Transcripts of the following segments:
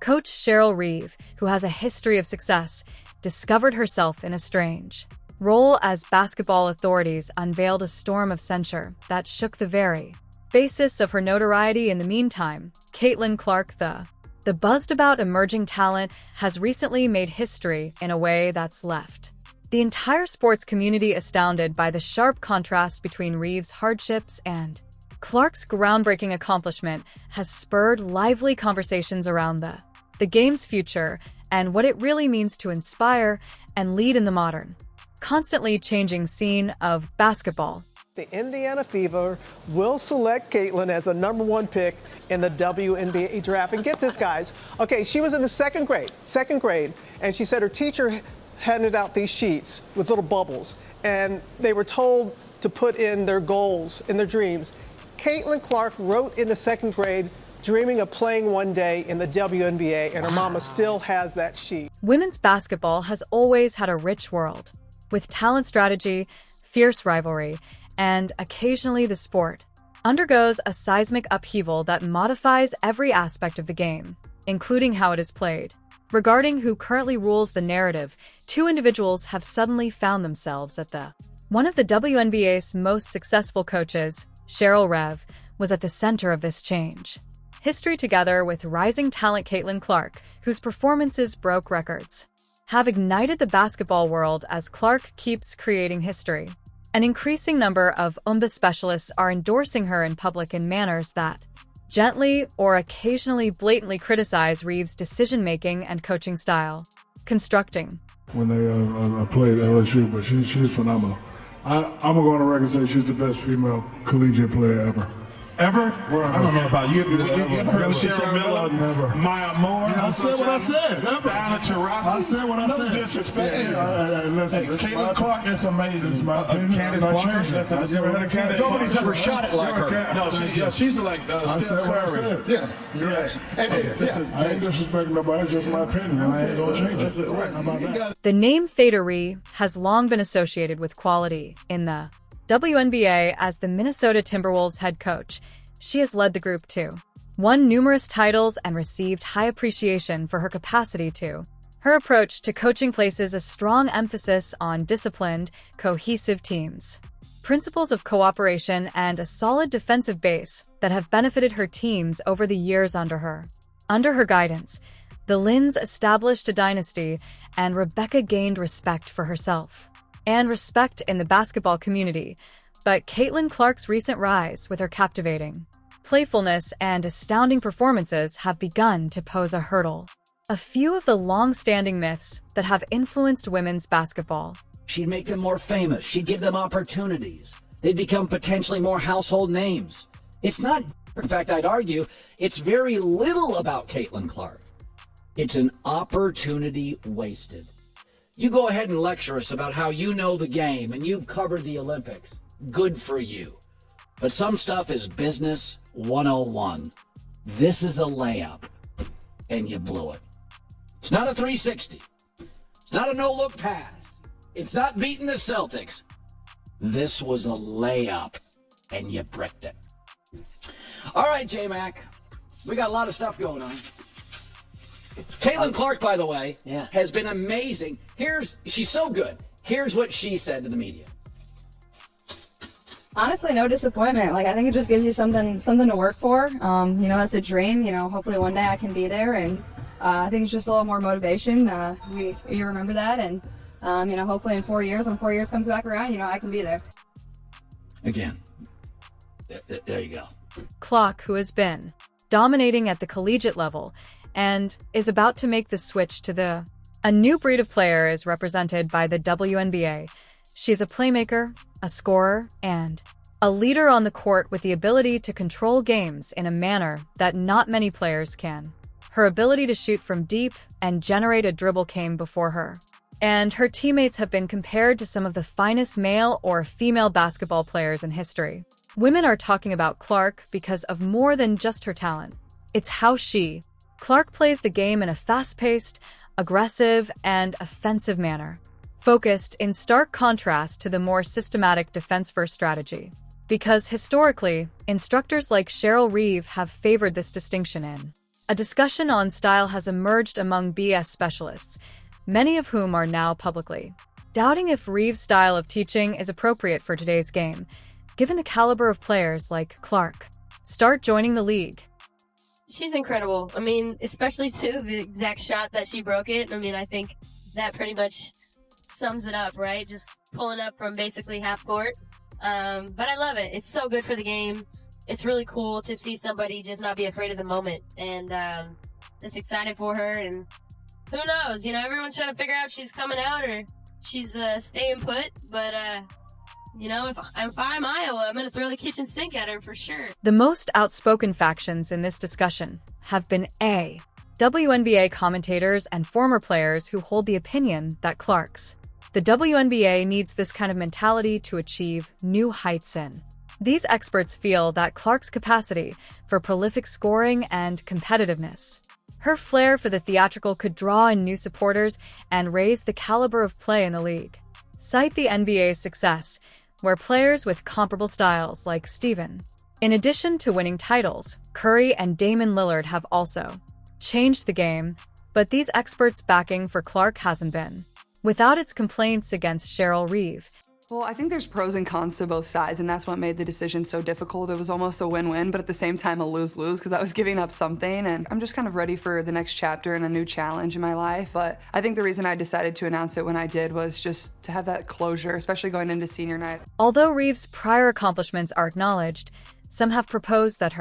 Coach Cheryl Reeve, who has a history of success, discovered herself in a strange role as basketball authorities unveiled a storm of censure that shook the very basis of her notoriety. In the meantime, Caitlin Clark, the buzzed-about emerging talent, has recently made history in a way that's left the entire sports community astounded by the sharp contrast between Reeve's hardships and Clark's groundbreaking accomplishment has spurred lively conversations around the game's future and what it really means to inspire and lead in the modern, constantly changing scene of basketball. The Indiana Fever will select Caitlin as the #1 pick in the WNBA draft. And get this, guys. Okay, she was in the second grade, and she said her teacher handed out these sheets with little bubbles, and they were told to put in their goals and their dreams. Caitlin Clark wrote in the second grade, dreaming of playing one day in the WNBA, and her mama still has that sheet. Women's basketball has always had a rich world, with talent strategy, fierce rivalry, and occasionally the sport undergoes a seismic upheaval that modifies every aspect of the game, including how it is played. Regarding who currently rules the narrative, two individuals have suddenly found themselves at one of the WNBA's most successful coaches, Cheryl Reeve, was at the center of this change. History together with rising talent Caitlin Clark, whose performances broke records, have ignited the basketball world as Clark keeps creating history. An increasing number of UMBA specialists are endorsing her in public in manners that gently or occasionally blatantly criticize Reeve's decision-making and coaching style. Constructing. When they played LSU, but she's phenomenal. I'm going to go on the record and say she's the best female collegiate player ever. Ever? I don't know about you. You heard of Cheryl Miller? Never. Maya Moore? I said what I said. Never. Diana Taurasi? I said what I said. No disrespect. Listen, Caitlin Clark, that's amazing. It's my opinion. Candace Parker, that's amazing. Nobody's ever shot it like her. No, she's like I said what I said. Yeah. Listen, I ain't disrespecting nobody. It's just my opinion. I ain't going to change it. How about that? The name Fadery has long been associated with quality. In the WNBA, as the Minnesota Timberwolves head coach, she has led the group to won numerous titles and received high appreciation for her capacity to. Her approach to coaching places a strong emphasis on disciplined, cohesive teams, principles of cooperation, and a solid defensive base that have benefited her teams over the years under her. Under her guidance, the Lynns established a dynasty, and Rebecca gained respect for herself and respect in the basketball community. But Caitlin Clark's recent rise with her captivating playfulness and astounding performances have begun to pose a hurdle. A few of the long-standing myths that have influenced women's basketball. She'd make them more famous. She'd give them opportunities. They'd become potentially more household names. It's not, in fact, I'd argue, it's very little about Caitlin Clark. It's an opportunity wasted. You go ahead and lecture us about how you know the game and you've covered the Olympics. Good for you. But some stuff is business 101. This is a layup, and you blew it. It's not a 360. It's not a no-look pass. It's not beating the Celtics. This was a layup, and you bricked it. All right, J-Mac. We got a lot of stuff going on. Caitlin Clark, by the way, has been amazing. She's so good. Here's what she said to the media. Honestly, no disappointment. I think it just gives you something to work for. That's a dream. Hopefully one day I can be there, and I think it's just a little more motivation. You remember that, and hopefully in 4 years, when 4 years comes back around, I can be there. Again, there you go. Clark, who has been dominating at the collegiate level and is about to make the switch to a new breed of player, is represented by the WNBA. She's a playmaker, a scorer, and a leader on the court with the ability to control games in a manner that not many players can. Her ability to shoot from deep and generate a dribble came before her, and her teammates have been compared to some of the finest male or female basketball players in history. Women are talking about Clark because of more than just her talent. It's how Clark plays the game in a fast-paced, aggressive, and offensive manner, focused in stark contrast to the more systematic defense-first strategy. Because historically, instructors like Cheryl Reeve have favored this distinction in A discussion on style has emerged among BS specialists, many of whom are now publicly doubting if Reeve's style of teaching is appropriate for today's game, given the caliber of players like Clark. Start joining the league. She's incredible. I mean, especially to the exact shot that she broke it. I mean, I think that pretty much sums it up, right? Just pulling up from basically half court. But I love it. It's so good for the game. It's really cool to see somebody just not be afraid of the moment. And just excited for her. And who knows? You know, everyone's trying to figure out if she's coming out or she's staying put. But, you know, if I'm Iowa, I'm going to throw the kitchen sink at her for sure. The most outspoken factions in this discussion have been A, WNBA commentators and former players who hold the opinion that Clark's the WNBA needs this kind of mentality to achieve new heights in. These experts feel that Clark's capacity for prolific scoring and competitiveness, her flair for the theatrical could draw in new supporters and raise the caliber of play in the league. Cite the NBA's success, where players with comparable styles like Steven, in addition to winning titles, Curry and Damon Lillard have also changed the game, but these experts' backing for Clark hasn't been without its complaints against Cheryl Reeve. Well, I think there's pros and cons to both sides, and that's what made the decision so difficult. It was almost a win-win, but at the same time a lose-lose because I was giving up something, and I'm just kind of ready for the next chapter and a new challenge in my life. But I think the reason I decided to announce it when I did was just to have that closure, especially going into senior night. Although Reeve's prior accomplishments are acknowledged, some have proposed that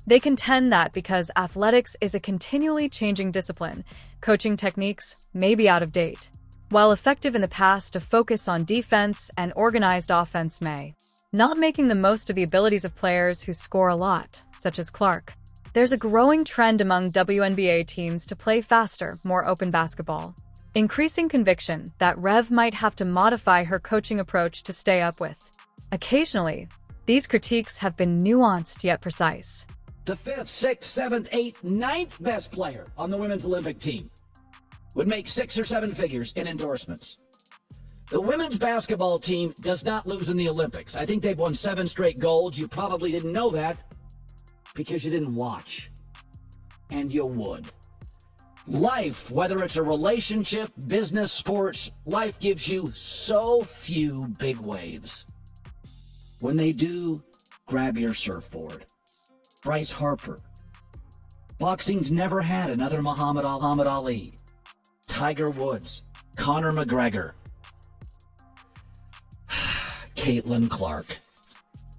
they contend that because athletics is a continually changing discipline, coaching techniques may be out of date. While effective in the past, a focus on defense and organized offense may not making the most of the abilities of players who score a lot, such as Clark. There's a growing trend among WNBA teams to play faster, more open basketball, increasing conviction that Rev might have to modify her coaching approach to stay up with. Occasionally, these critiques have been nuanced yet precise. The 5th, 6th, 7th, 8th, 9th best player on the women's Olympic team would make 6 or 7 figures in endorsements. The women's basketball team does not lose in the Olympics. I think they've won 7 straight golds. You probably didn't know that because you didn't watch. And you would. Life, whether it's a relationship, business, sports, life gives you so few big waves. When they do, grab your surfboard. Bryce Harper. Boxing's never had another Muhammad Ali. Tiger Woods, Conor McGregor, Caitlin Clark.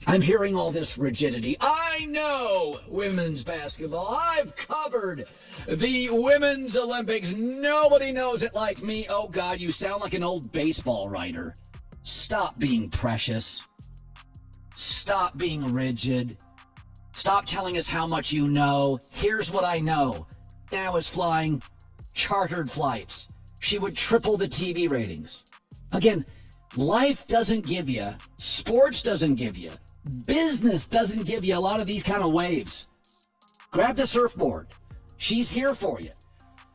I'm hearing all this rigidity. I know women's basketball. I've covered the women's Olympics. Nobody knows it like me. Oh, God, you sound like an old baseball writer. Stop being precious. Stop being rigid. Stop telling us how much you know. Here's what I know. I was flying chartered flights. She would triple the TV ratings. Again, life doesn't give you, sports doesn't give you, business doesn't give you a lot of these kind of waves. Grab the surfboard. She's here for you.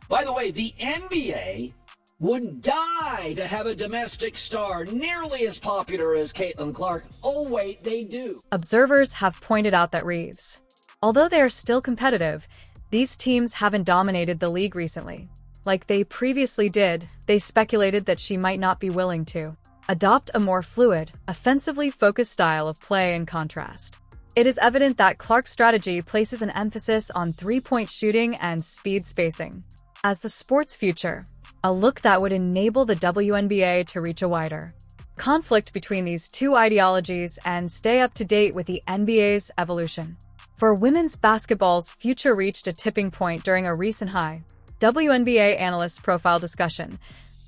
By the way, the NBA would die to have a domestic star nearly as popular as Caitlin Clark. Oh, wait, they do. Observers have pointed out that Reeves, although they are still competitive, these teams haven't dominated the league recently. Like they previously did, they speculated that she might not be willing to adopt a more fluid, offensively focused style of play in contrast. It is evident that Clark's strategy places an emphasis on three-point shooting and speed spacing as the sport's future, a look that would enable the WNBA to reach a wider conflict between these two ideologies and stay up to date with the NBA's evolution. For women's basketball's future reached a tipping point during a recent high WNBA analyst profile discussion.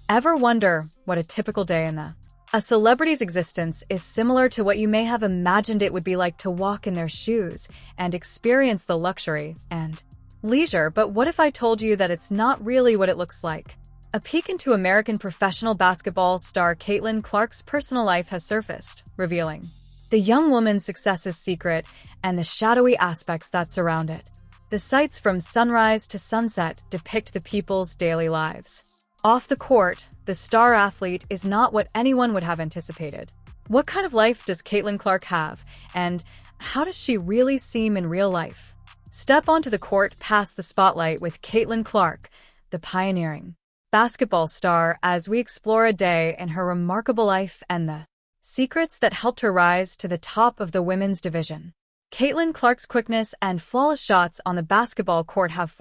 Ever wonder what a typical day in a celebrity's existence is similar to what you may have imagined it would be like to walk in their shoes and experience the luxury and leisure, but what if I told you that it's not really what it looks like? A peek into American professional basketball star Caitlin Clark's personal life has surfaced, revealing the young woman's success's secret and the shadowy aspects that surround it. The sights from sunrise to sunset depict the people's daily lives. Off the court, the star athlete is not what anyone would have anticipated. What kind of life does Caitlin Clark have, and how does she really seem in real life? Step onto the court past the spotlight with Caitlin Clark, the pioneering basketball star, as we explore a day in her remarkable life and the secrets that helped her rise to the top of the women's division. Caitlin Clark's quickness and flawless shots on the basketball court have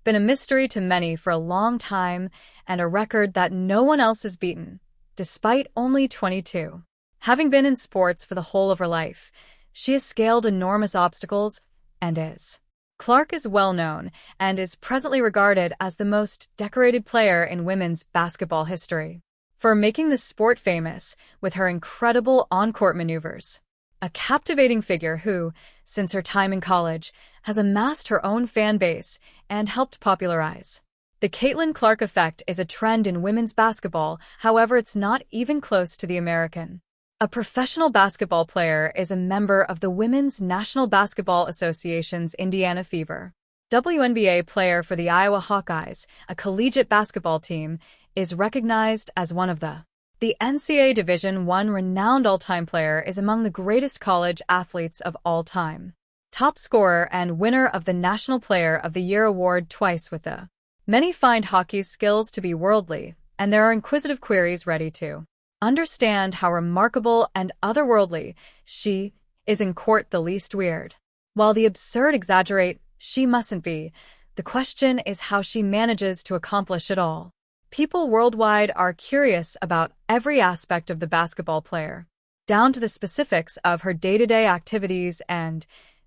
been a mystery to many for a long time and a record that no one else has beaten, despite only 22. Having been in sports for the whole of her life, she has scaled enormous obstacles and is. Clark is well known and is presently regarded as the most decorated player in women's basketball history for making the sport famous with her incredible on-court maneuvers. A captivating figure who, since her time in college, has amassed her own fan base and helped popularize. The Caitlin Clark effect is a trend in women's basketball, however it's not even close to the American. A professional basketball player is a member of the Women's National Basketball Association's Indiana Fever. WNBA player for the Iowa Hawkeyes, a collegiate basketball team, is recognized as one of the NCAA Division I renowned all-time player is among the greatest college athletes of all time. Top scorer and winner of the National Player of the Year award twice with the. Many find hockey's skills to be worldly, and there are inquisitive queries ready to understand how remarkable and otherworldly she is in court. The least weird. While the absurd exaggerate, she mustn't be. The question is how she manages to accomplish it all. People worldwide are curious about every aspect of the basketball player, down to the specifics of her day-to-day activities and,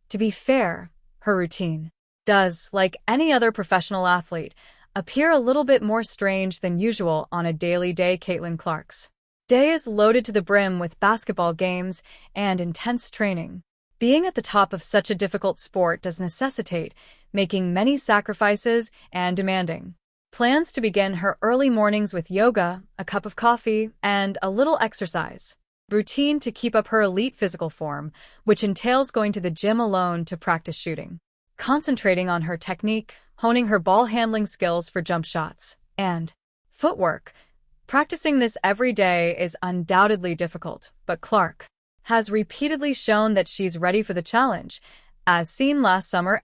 to be fair, her routine does, like any other professional athlete, appear a little bit more strange than usual on a daily day. Caitlin Clark's day is loaded to the brim with basketball games and intense training. Being at the top of such a difficult sport does necessitate making many sacrifices and demanding plans to begin her early mornings with yoga, a cup of coffee, and a little exercise routine to keep up her elite physical form, which entails going to the gym alone to practice shooting, concentrating on her technique, honing her ball handling skills for jump shots, and footwork. Practicing this every day is undoubtedly difficult, but Clark has repeatedly shown that she's ready for the challenge, as seen last summer.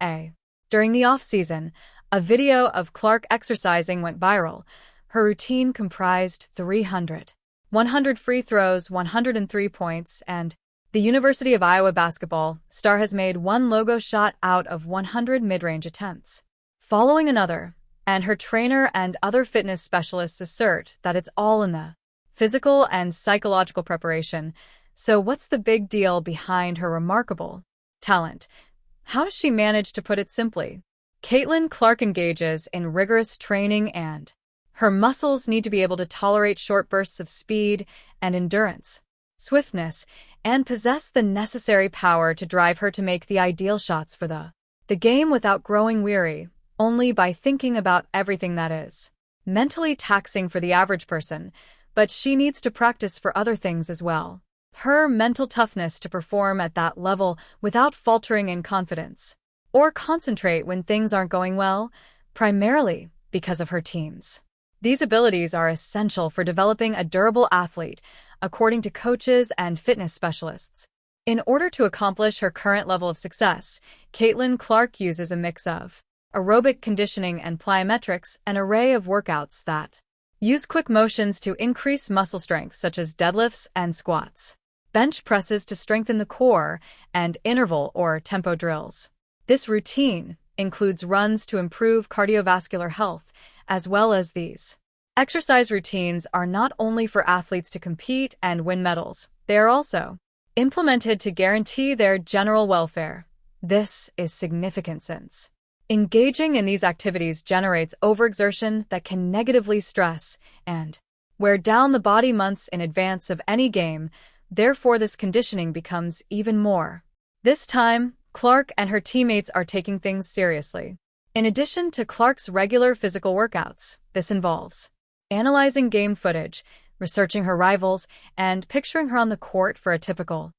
During the off-season, a video of Clark exercising went viral. Her routine comprised 100 free throws, 103 points, and the University of Iowa basketball star has made one logo shot out of 100 mid-range attempts, following another, and her trainer and other fitness specialists assert that it's all in the physical and psychological preparation. So what's the big deal behind her remarkable talent? How does she manage to put it simply? Caitlin Clark engages in rigorous training and her muscles need to be able to tolerate short bursts of speed and endurance, swiftness, and possess the necessary power to drive her to make the ideal shots for the game without growing weary, only by thinking about everything that is mentally taxing for the average person, but she needs to practice for other things as well. Her mental toughness to perform at that level without faltering in confidence, or concentrate when things aren't going well, primarily because of her teams. These abilities are essential for developing a durable athlete, according to coaches and fitness specialists. In order to accomplish her current level of success, Caitlin Clark uses a mix of aerobic conditioning and plyometrics, an array of workouts that use quick motions to increase muscle strength, such as deadlifts and squats, bench presses to strengthen the core, and interval or tempo drills. This routine includes runs to improve cardiovascular health, as well as these exercise routines are not only for athletes to compete and win medals, they are also implemented to guarantee their general welfare. This is significant since engaging in these activities generates overexertion that can negatively stress and wear down the body months in advance of any game. Therefore, this conditioning becomes even more. This time, Clark and her teammates are taking things seriously. In addition to Clark's regular physical workouts, this involves analyzing game footage, researching her rivals, and picturing her on the court for a typical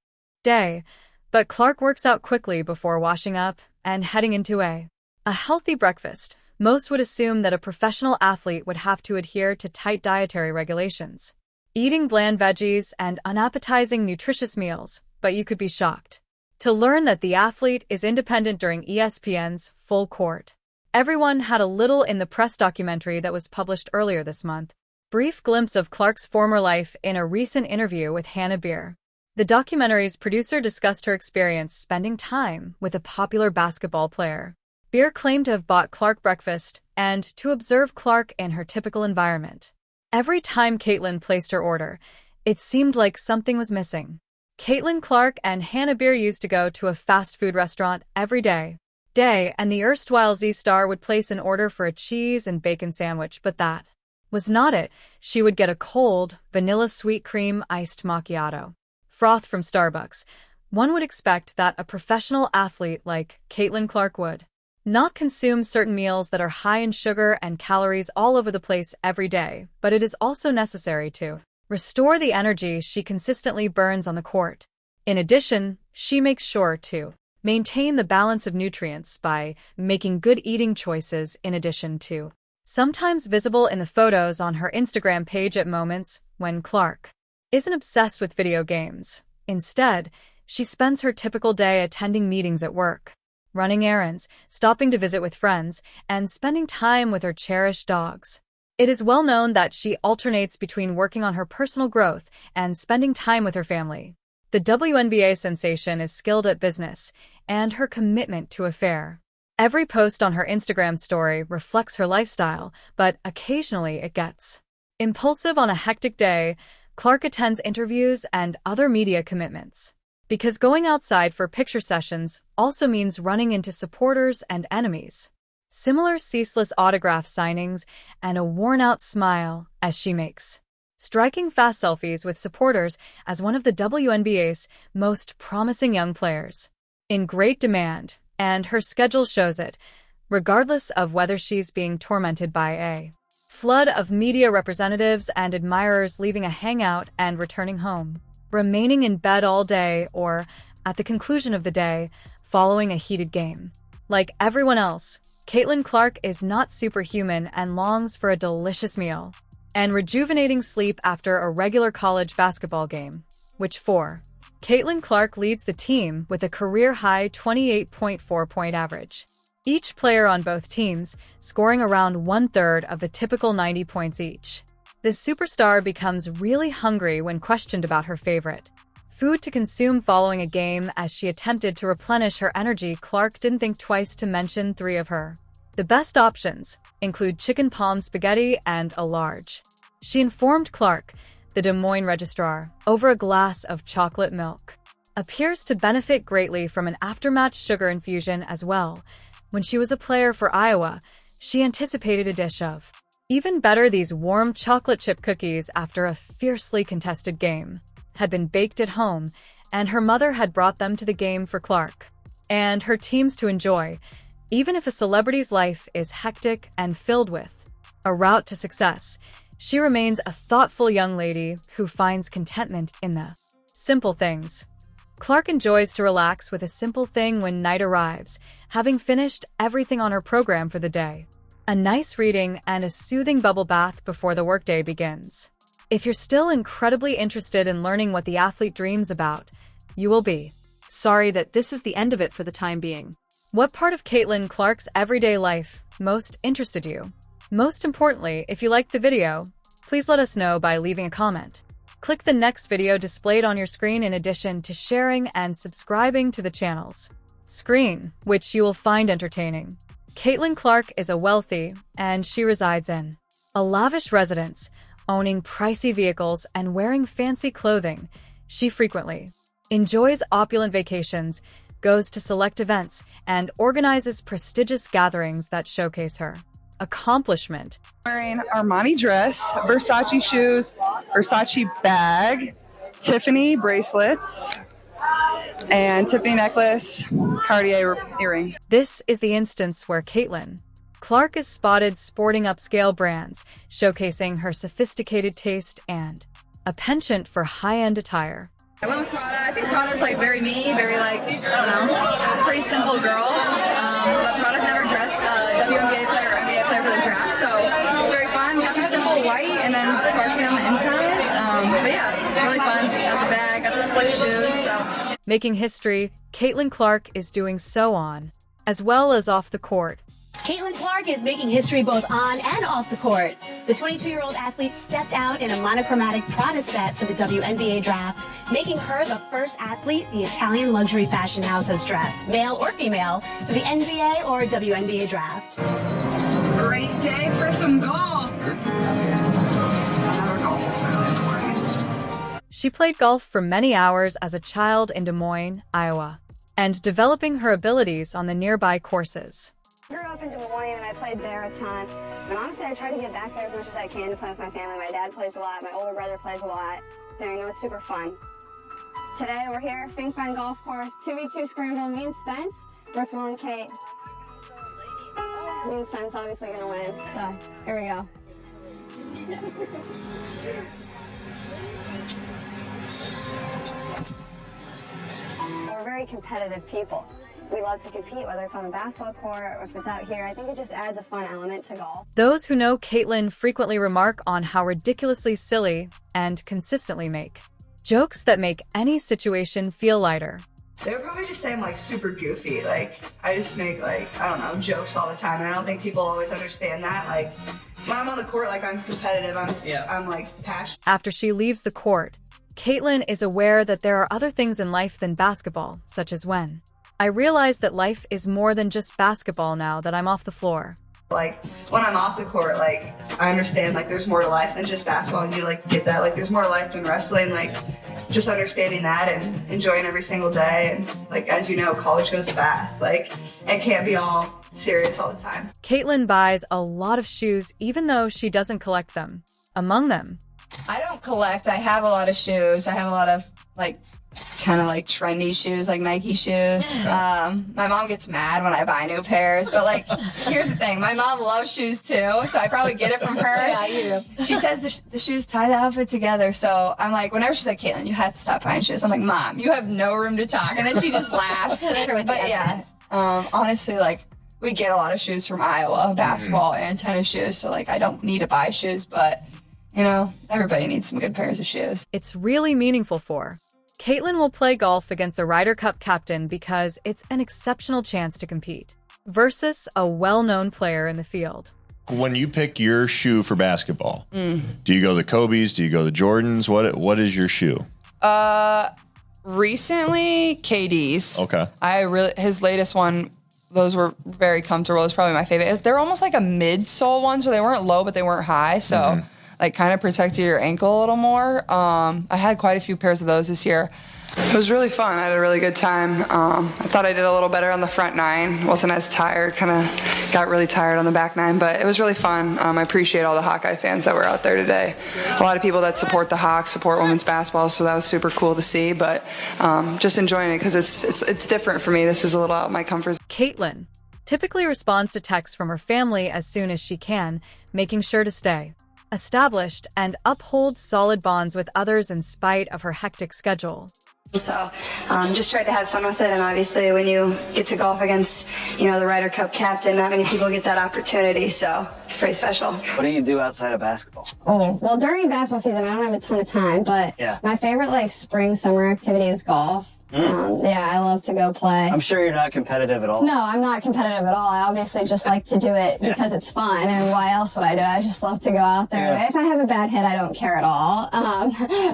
day. But Clark works out quickly before washing up and heading into a healthy breakfast. Most would assume that a professional athlete would have to adhere to tight dietary regulations, eating bland veggies and unappetizing nutritious meals, but you could be shocked to learn that the athlete is independent during ESPN's Full Court. Everyone had a little in the press documentary that was published earlier this month. Brief glimpse of Clark's former life in a recent interview with Hannah Beer. The documentary's producer discussed her experience spending time with a popular basketball player. Beer claimed to have bought Clark breakfast and to observe Clark in her typical environment. Every time Caitlin placed her order, it seemed like something was missing. Caitlin Clark and Hannah Beer used to go to a fast food restaurant every day, and the erstwhile Z-star would place an order for a cheese and bacon sandwich, but that was not it. She would get a cold, vanilla sweet cream iced macchiato. Froth from Starbucks. One would expect that a professional athlete like Caitlin Clark would not consume certain meals that are high in sugar and calories all over the place every day, but it is also necessary to restore the energy she consistently burns on the court. In addition, she makes sure to maintain the balance of nutrients by making good eating choices in addition to sometimes visible in the photos on her Instagram page at moments when Clark isn't obsessed with video games. Instead, she spends her typical day attending meetings at work, running errands, stopping to visit with friends, and spending time with her cherished dogs. It is well known that she alternates between working on her personal growth and spending time with her family. The WNBA sensation is skilled at business, and her commitment to a fair. Every post on her Instagram story reflects her lifestyle, but occasionally it gets impulsive on a hectic day. Clark attends interviews and other media commitments, because going outside for picture sessions also means running into supporters and enemies. Similar ceaseless autograph signings and a worn-out smile as she makes striking fast selfies with supporters as one of the WNBA's most promising young players. In great demand, and her schedule shows it, regardless of whether she's being tormented by a flood of media representatives and admirers leaving a hangout and returning home, remaining in bed all day, or, at the conclusion of the day, following a heated game. Like everyone else, Caitlin Clark is not superhuman and longs for a delicious meal and rejuvenating sleep after a regular college basketball game, which for Caitlin Clark leads the team with a career-high 28.4-point average. Each player on both teams scoring around one-third of the typical 90 points each. The superstar becomes really hungry when questioned about her favorite food to consume following a game. As she attempted to replenish her energy, Clark didn't think twice to mention three of her the best options include chicken palm spaghetti and a large. She informed Clark, the Des Moines registrar, over a glass of chocolate milk. Appears to benefit greatly from an aftermatch sugar infusion as well. When she was a player for Iowa, she anticipated a dish of even better. These warm chocolate chip cookies after a fiercely contested game had been baked at home, and her mother had brought them to the game for Clark and her teams to enjoy. Even if a celebrity's life is hectic and filled with a route to success, she remains a thoughtful young lady who finds contentment in the simple things. Clark enjoys to relax with a simple thing when night arrives, having finished everything on her program for the day. A nice reading and a soothing bubble bath before the workday begins. If you're still incredibly interested in learning what the athlete dreams about, you will be sorry that this is the end of it for the time being. What part of Caitlin Clark's everyday life most interested you? Most importantly, if you liked the video, please let us know by leaving a comment. Click the next video displayed on your screen in addition to sharing and subscribing to the channel's screen, which you will find entertaining. Caitlin Clark is a wealthy, and she resides in a lavish residence, owning pricey vehicles and wearing fancy clothing. She frequently enjoys opulent vacations, goes to select events, and organizes prestigious gatherings that showcase her accomplishment. Wearing Armani dress, Versace shoes, Versace bag, Tiffany bracelets, and Tiffany necklace, Cartier earrings. This is the instance where Caitlin Clark is spotted sporting upscale brands, showcasing her sophisticated taste and a penchant for high-end attire. I went with Prada. I think Prada's like very me, very like, I don't know, pretty simple girl. But Prada's never dressed WNBA player or NBA player for the draft, so it's very fun. Got the simple white and then sparkly on the inside. But yeah, really fun. Got the bag, got the slick shoes. So Making history, Caitlin Clark is doing so on, as well as off the court. Caitlin Clark is making history both on and off the court. The 22-year-old athlete stepped out in a monochromatic Prada set for the WNBA draft, making her the first athlete the Italian luxury fashion house has dressed, male or female, for the NBA or WNBA draft. Great day for some golf. She played golf for many hours as a child in Des Moines, Iowa, and developing her abilities on the nearby courses. I grew up in Des Moines and I played there a ton. And honestly, I try to get back there as much as I can to play with my family. My dad plays a lot, my older brother plays a lot. So you know it's super fun. Today we're here, Fink Bend Golf Course, 2v2 scramble, me and Spence versus Will and Kate. Me and Spence obviously gonna win, so here we go. We're very competitive people. We love to compete, whether it's on the basketball court or if it's out here. I think it just adds a fun element to golf. Those who know Caitlin frequently remark on how ridiculously silly and consistently make jokes that make any situation feel lighter. They would probably just say I'm like super goofy. Like I just make like, I don't know, jokes all the time. And I don't think people always understand that. Like when I'm on the court, like I'm competitive, I'm like passionate. After she leaves the court, Caitlin is aware that there are other things in life than basketball, such as when I realize that life is more than just basketball now that I'm off the floor. Like when I'm off the court, like I understand like there's more to life than just basketball, and you like get that. Like there's more to life than wrestling. Like just understanding that and enjoying every single day. And like as you know, college goes fast. Like it can't be all serious all the time. Caitlin buys a lot of shoes even though she doesn't collect them. Among them, I don't collect. I have a lot of shoes. I have a lot of like kind of like trendy shoes, like Nike shoes. My mom gets mad when I buy new pairs, but like here's the thing, my mom loves shoes too, so I probably get it from her. Yeah, you do. She says the shoes tie the outfit together, so I'm like, whenever she's like, Caitlin, you have to stop buying shoes, I'm like, Mom, you have no room to talk, and then she just laughs. But yeah, honestly, like we get a lot of shoes from Iowa, basketball and tennis shoes, so like I don't need to buy shoes, but you know, everybody needs some good pairs of shoes. It's really meaningful for Caitlin will play golf against the Ryder Cup captain because it's an exceptional chance to compete versus a well-known player in the field. When you pick your shoe for basketball, do you go the Kobe's? Do you go the Jordans? What is your shoe? Recently, KD's. Okay. His latest one, those were very comfortable. It was probably my favorite. They're almost like a mid-sole one, so they weren't low, but they weren't high. So like kind of protected your ankle a little more. I had quite a few pairs of those this year. It was really fun. I had a really good time. I thought I did a little better on the front nine. Wasn't as tired, kind of got really tired on the back nine, but it was really fun. I appreciate all the Hawkeye fans that were out there today. A lot of people that support the Hawks, support women's basketball, so that was super cool to see, but just enjoying it because it's different for me. This is a little out of my comfort zone. Caitlin typically responds to texts from her family as soon as she can, making sure to stay established and uphold solid bonds with others in spite of her hectic schedule. So just tried to have fun with it, and obviously when you get to golf against, you know, the Ryder Cup captain, not many people get that opportunity, so it's pretty special. What do you do outside of basketball? Oh, well, during basketball season, I don't have a ton of time, but my favorite like spring, summer activity is golf. Yeah, I love to go play. I'm sure you're not competitive at all. No, I'm not competitive at all. I obviously just like to do it because it's fun, and why else would I do it? I just love to go out there. If I have a bad hit, I don't care at all.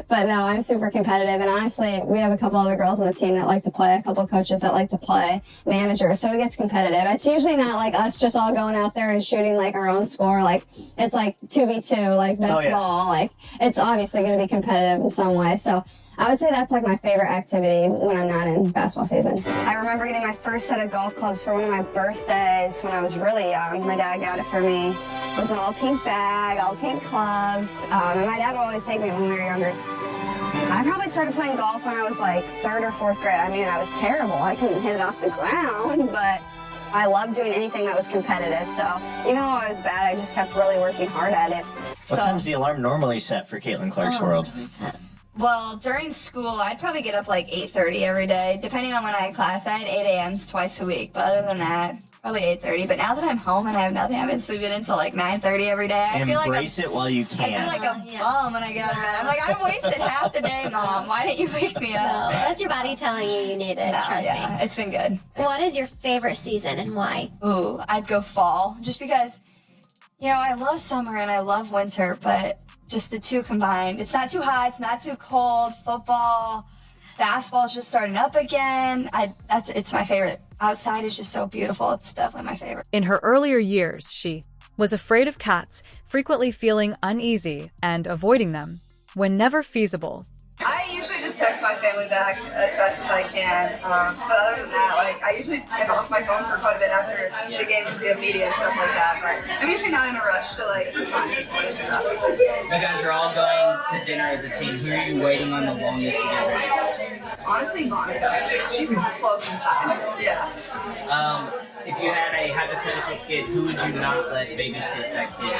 But no, I'm super competitive, and honestly, we have a couple other girls on the team that like to play, a couple coaches that like to play, managers, so it gets competitive. It's usually not like us just all going out there and shooting like our own score. Like it's like 2v2, like best ball. Like it's obviously going to be competitive in some way. So I would say that's like my favorite activity when I'm not in basketball season. I remember getting my first set of golf clubs for one of my birthdays when I was really young. My dad got it for me. It was an all pink bag, all pink clubs, and my dad would always take me when we were younger. I probably started playing golf when I was like 3rd or 4th grade. I mean, I was terrible. I couldn't hit it off the ground, but I loved doing anything that was competitive. So even though I was bad, I just kept really working hard at it. What time's the alarm normally set for Caitlin Clark's world? Well, during school, I'd probably get up like 8:30 every day. Depending on when I had class, I had 8 a.m.s twice a week. But other than that, probably 8:30. But now that I'm home and I have nothing, I've been sleeping until like 9:30 every day. I feel like Embrace it while you can. I feel like a bum when I get out of bed. I'm like, I wasted half the day, Mom. Why didn't you wake me up? No, that's your body telling you need it. Trust me. It's been good. What is your favorite season and why? Ooh, I'd go fall. Just because, you know, I love summer and I love winter, but just the two combined. It's not too hot, it's not too cold. Football, basketball's just starting up again. It's my favorite. Outside is just so beautiful. It's definitely my favorite. In her earlier years, she was afraid of cats, frequently feeling uneasy and avoiding them when never feasible. I usually just text my family back as fast as I can, but other than that, like, I usually get off my phone for quite a bit after the game because we have media and stuff like that, but I'm usually not in a rush to, like, respond to stuff. You guys are all going to dinner as a team. Who are you waiting on the longest together? Honestly, Monica. She's slow sometimes. Yeah. If you had a hypothetical kid, who would you not let babysit that kid?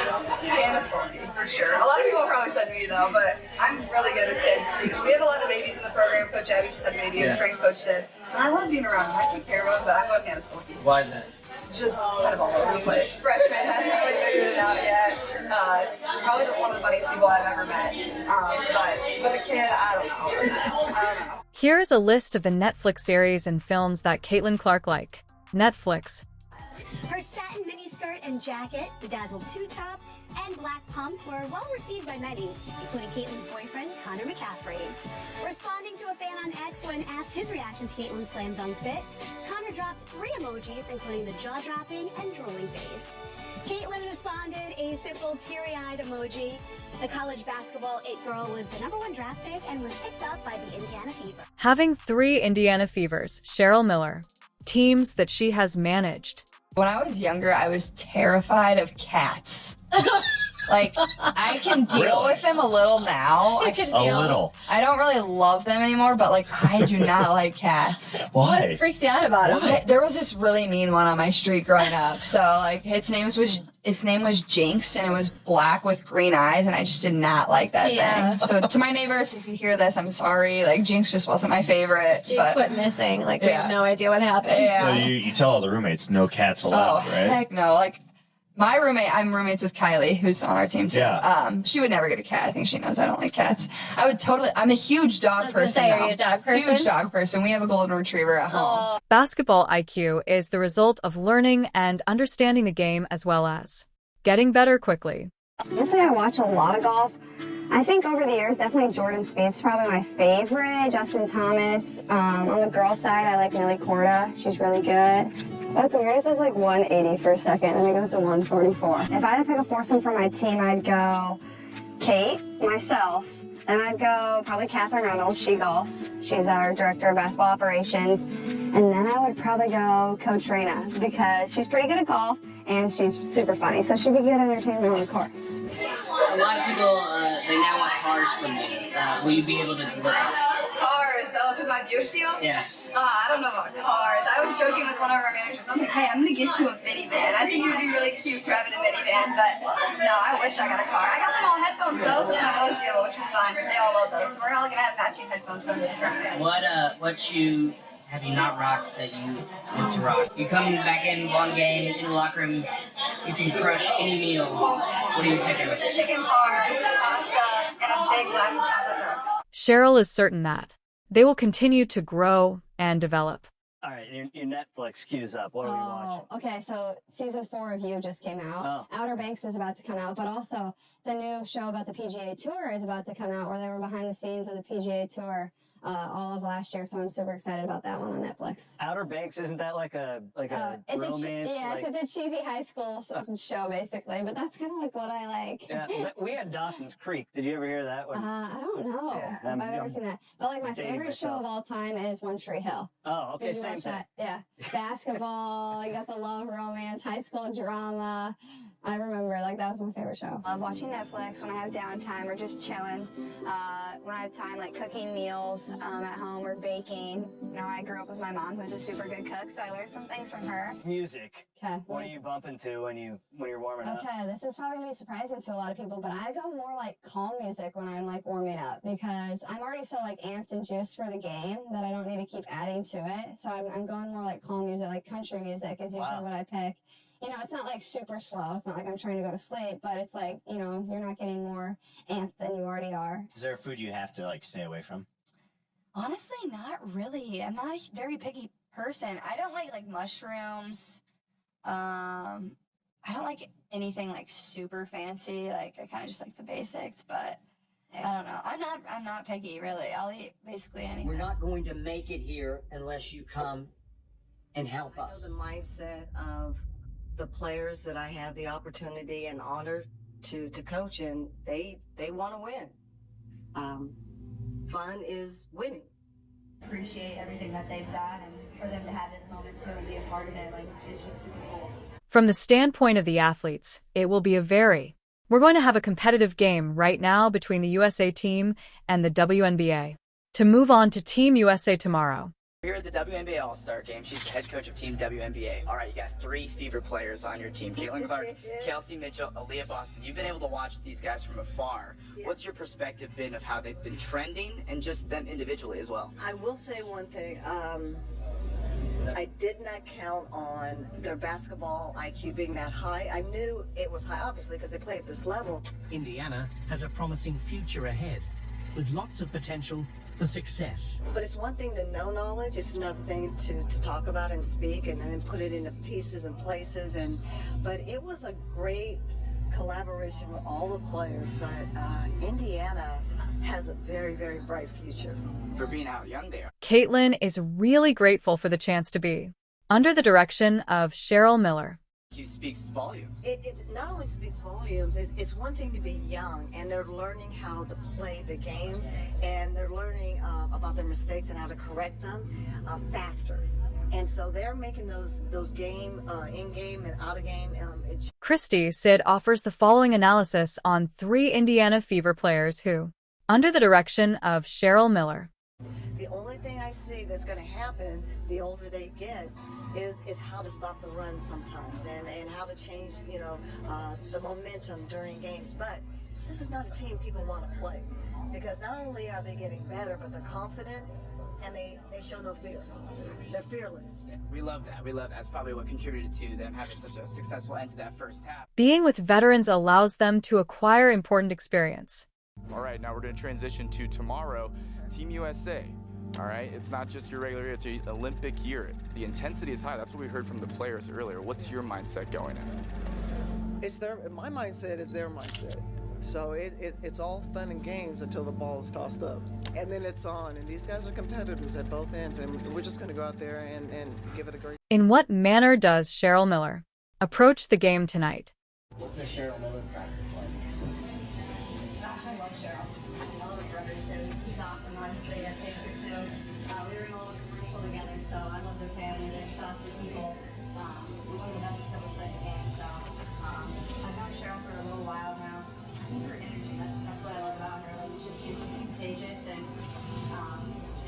Hannah Stolke, for sure. A lot of people probably said me, though, but I'm really good with kids. We have a lot of babies in the program. Coach Abby just had a baby, and strength coach did. And I love being around them. I take care of them, but I'm going Hannah Stolke. Why is that? Just kind of all over the place. Freshman hasn't really figured it out yet. Probably one of the funniest people I've ever met. But with a kid, I don't know. Here is a list of the Netflix series and films that Caitlin Clark like. Netflix. Her satin miniskirt and jacket, bedazzled two-top, and black pumps were well received by many, including Caitlin's boyfriend, Connor McCaffrey. Responding to a fan on X when asked his reaction to Caitlin's slam dunk fit, Connor dropped 3 emojis, including the jaw-dropping and drooling face. Caitlin responded a simple teary-eyed emoji. The college basketball it girl was the #1 draft pick and was picked up by the Indiana Fever. Having 3 Indiana Fevers, Cheryl Miller. Teams that she has managed. When I was younger, I was terrified of cats. Like, I can deal with them a little now. A little. I don't really love them anymore, but like, I do not like cats. Why? What freaks you out about it? There was this really mean one on my street growing up. So like, its name was Jinx, and it was black with green eyes, and I just did not like that thing. So to my neighbors, if you hear this, I'm sorry. Like, Jinx just wasn't my favorite. Jinx went missing. Like, we have no idea what happened. Yeah. So you tell all the roommates no cats allowed, right? Heck no. Like, my roommate, I'm roommates with Kylie, who's on our team too. Yeah. She would never get a cat. I think she knows I don't like cats. I'm a huge dog person. Are you a dog person? Huge dog person. We have a golden retriever at home. Basketball IQ is the result of learning and understanding the game as well as getting better quickly. Honestly, I watch a lot of golf. I think over the years, definitely Jordan Spieth's probably my favorite. Justin Thomas. On the girls' side, I like Millie Korda. She's really good. That's weird. It says like 180 for a second, and it goes to 144. If I had to pick a foursome for my team, I'd go Kate, myself, then I'd go probably Catherine Reynolds. She golfs. She's our director of basketball operations. And then I would probably go Coach Raina because she's pretty good at golf and she's super funny. So she'd be good entertainment on the course. A lot of people, they now want cars from you. Will you be able to deliver? Cars, because my Buick deal? Yeah. I don't know about cars. I was joking with one of our managers. I'm like, hey, I'm going to get you a minivan. I think you'd be really cute driving a minivan, but no, I wish I got a car. I got them all headphones, though, with my Bose deal, which is fine. They all love those. So we're all going to have matching headphones from this round. What shoe have you not rocked that you want to rock? You come back in one game, in the locker room, you can crush any meal. What are you picking? Chicken parm, pasta, and a big glass of chocolate milk. Cheryl is certain that they will continue to grow and develop. All right, your Netflix cues up. What are we watching? Okay, so season 4 of You just came out. Outer Banks is about to come out, but also the new show about the PGA Tour is about to come out, where they were behind the scenes of the PGA Tour all of last year. So I'm super excited about that one on Netflix. Outer Banks, isn't that like a romance? It's a cheesy high school show basically, but that's kind of like what I like. Yeah, we had Dawson's Creek. Did you ever hear that one? I don't know if I've ever seen that, but like my favorite show of all time is One Tree Hill. Oh, okay, Did you same watch thing. that? Yeah, basketball. You got the love, romance, high school drama. I remember, like, that was my favorite show. I love watching Netflix when I have downtime or just chilling. When I have time, like cooking meals at home or baking. You know, I grew up with my mom, who's a super good cook, so I learned some things from her. Music. Okay. What are you bumping to when you're warming up? Okay, this is probably gonna be surprising to a lot of people, but I go more like calm music when I'm like warming up because I'm already so like amped and juiced for the game that I don't need to keep adding to it. So I'm going more like calm music, like country music is usually what I pick. You know, it's not like super slow. It's not like I'm trying to go to sleep, but it's like, you know, you're not getting more amped than you already are. Is there a food you have to like stay away from? Honestly, not really. I'm not a very picky person. I don't like mushrooms. I don't like anything like super fancy. Like I kind of just like the basics, but I don't know. I'm not picky really. I'll eat basically anything. We're not going to make it here unless you come and help us. I know the mindset of the players that I have the opportunity and honor to coach, and they want to win. Fun is winning. Appreciate everything that they've done, and for them to have this moment too and be a part of it, like it's just super cool. From the standpoint of the athletes, it will be we're going to have a competitive game right now between the USA team and the WNBA. To move on to Team USA tomorrow. Here at the WNBA All-Star Game, she's the head coach of Team WNBA. All right, you got 3 Fever players on your team. Caitlin Clark, Kelsey Mitchell, Aaliyah Boston. You've been able to watch these guys from afar. Yeah. What's your perspective been of how they've been trending and just them individually as well? I will say one thing. I did not count on their basketball IQ being that high. I knew it was high, obviously, because they play at this level. Indiana has a promising future ahead with lots of potential for success. But it's one thing to know knowledge, it's another thing to talk about and speak and then put it into pieces and places. But it was a great collaboration with all the players. But Indiana has a very, very bright future. For being out young there. Caitlin is really grateful for the chance to be under the direction of Cheryl Miller. She speaks volumes. It not only speaks volumes, it's one thing to be young and they're learning how to play the game and they're learning about their mistakes and how to correct them faster. And so they're making those game, in-game and out-of-game. Christy Sid offers the following analysis on 3 Indiana Fever players who, under the direction of Cheryl Miller. The only thing I see that's going to happen the older they get is how to stop the run sometimes and how to change, you know, the momentum during games. But this is not a team people want to play because not only are they getting better, but they're confident and they show no fear. They're fearless. Yeah, we love that. We love that. That's probably what contributed to them having such a successful end to that first half. Being with veterans allows them to acquire important experience. All right, now we're going to transition to tomorrow, Team USA. All right, it's not just your regular year, it's an Olympic year. The intensity is high. That's what we heard from the players earlier. What's your mindset going in? My mindset is their mindset. So it's all fun and games until the ball is tossed up. And then it's on. And these guys are competitors at both ends. And we're just going to go out there and give it a great. In what manner does Cheryl Miller approach the game tonight? What's a Cheryl Miller practice like? Gosh, I love Cheryl. I love her brother too. He's awesome, honestly. I think so too. We were in a little commercial together, so I love their family, their shots, their people. One of the best that's ever played the game. So I've known Cheryl for a little while now. I think her energy, that's what I love about her. Like, it's just contagious and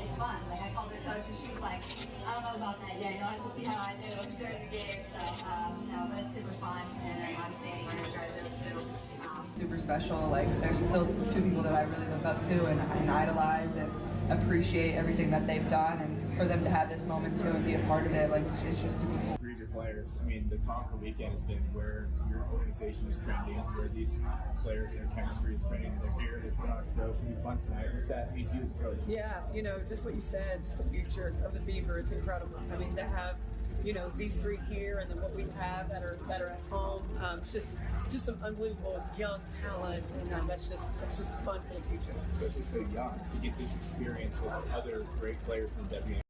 it's fun. Like, I called her coach and she was like, I don't know about that yet. You'll have to see how I do during the game. So, no, but it's super fun. And then obviously anyone who tries it too. Super special. Like, there's still 2 people that I really look up to and idolize and appreciate everything that they've done, and for them to have this moment too and be a part of it, like it's just super cool. For your players, I mean, the talk of the weekend has been where your organization is trending, where these players and their chemistry is trending. They're here, they put on a show. Should be fun tonight. What's that mean to you as a coach? Yeah, you know, just what you said, just the future of the Fever. It's incredible. I mean, to have, you know, these 3 here and then what we have that are at home. It's just some unbelievable young talent, and that's just fun for the future. Especially so young to get this experience with other great players in the WNBA.